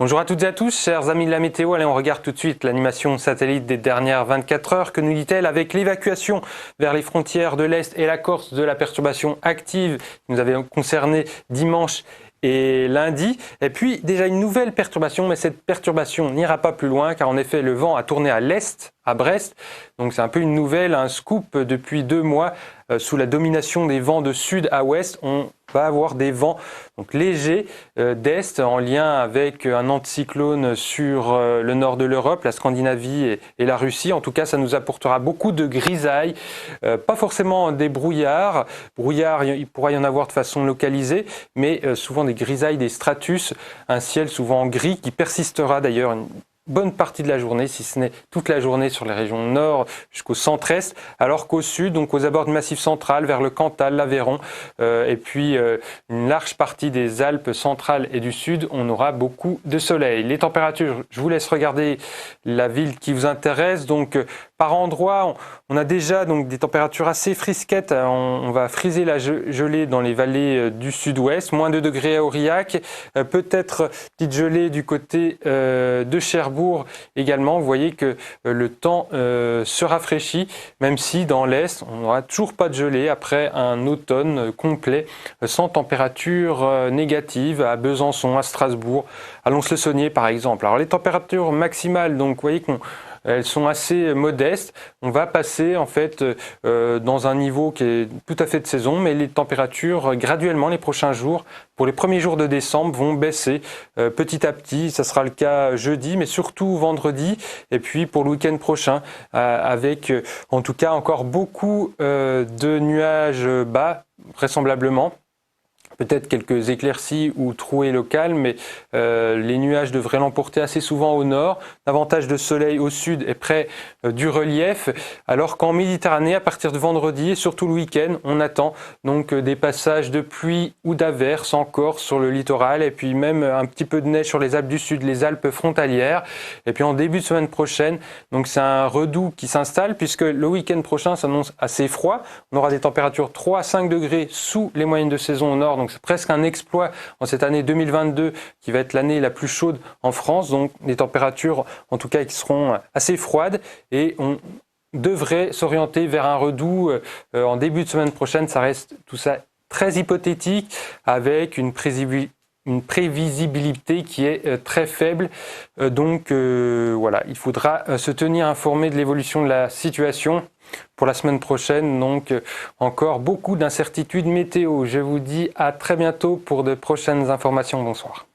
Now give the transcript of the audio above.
Bonjour à toutes et à tous, chers amis de la météo. Allez, on regarde tout de suite l'animation satellite des dernières 24 heures. Que nous dit-elle avec l'évacuation vers les frontières de l'Est et la Corse de la perturbation active qui nous avait concerné dimanche et lundi. Et puis déjà une nouvelle perturbation, mais cette perturbation n'ira pas plus loin car en effet le vent a tourné à l'Est, à Brest. Donc c'est un peu une nouvelle, un scoop depuis 2 mois. Sous la domination des vents de sud à ouest, on va avoir des vents donc légers d'est en lien avec un anticyclone sur le nord de l'Europe, la Scandinavie et la Russie. En tout cas, ça nous apportera beaucoup de grisailles, pas forcément des brouillards. Brouillards, il pourra y en avoir de façon localisée, mais souvent des grisailles, des stratus, un ciel souvent gris qui persistera d'ailleurs une bonne partie de la journée, si ce n'est toute la journée sur les régions nord jusqu'au centre-est, alors qu'au sud, donc aux abords du Massif central, vers le Cantal, l'Aveyron, et puis une large partie des Alpes centrales et du sud, on aura beaucoup de soleil. Les températures, je vous laisse regarder la ville qui vous intéresse. Donc par endroit, on a déjà donc des températures assez frisquettes. On va friser la gelée dans les vallées du sud-ouest, moins 2 degrés à Aurillac, peut-être petite gelée du côté de Cherbourg également. Vous voyez que le temps se rafraîchit, même si dans l'Est, on n'aura toujours pas de gelée après un automne complet, sans température négative à Besançon, à Strasbourg, à Lons-le-Saunier par exemple. Alors les températures maximales, donc vous voyez elles sont assez modestes. On va passer en fait dans un niveau qui est tout à fait de saison, mais les températures graduellement les prochains jours, pour les premiers jours de décembre, vont baisser petit à petit. Ça sera le cas jeudi, mais surtout vendredi, et puis pour le week-end prochain, avec en tout cas encore beaucoup de nuages bas, vraisemblablement. Peut-être quelques éclaircies ou trouées locales, mais les nuages devraient l'emporter assez souvent au nord, davantage de soleil au sud et près du relief, alors qu'en Méditerranée, à partir de vendredi et surtout le week-end, on attend donc des passages de pluie ou d'averses encore sur le littoral, et puis même un petit peu de neige sur les Alpes du Sud, les Alpes frontalières. Et puis en début de semaine prochaine, donc c'est un redout qui s'installe, puisque le week-end prochain s'annonce assez froid. On aura des températures 3 à 5 degrés sous les moyennes de saison au nord, donc c'est presque un exploit en cette année 2022 qui va être l'année la plus chaude en France. Donc des températures en tout cas qui seront assez froides, et on devrait s'orienter vers un redout en début de semaine prochaine. Ça reste tout ça très hypothétique, avec une prévisibilité qui est très faible. Donc voilà, il faudra se tenir informé de l'évolution de la situation pour la semaine prochaine. Donc encore beaucoup d'incertitudes météo. Je vous dis à très bientôt pour de prochaines informations. Bonsoir.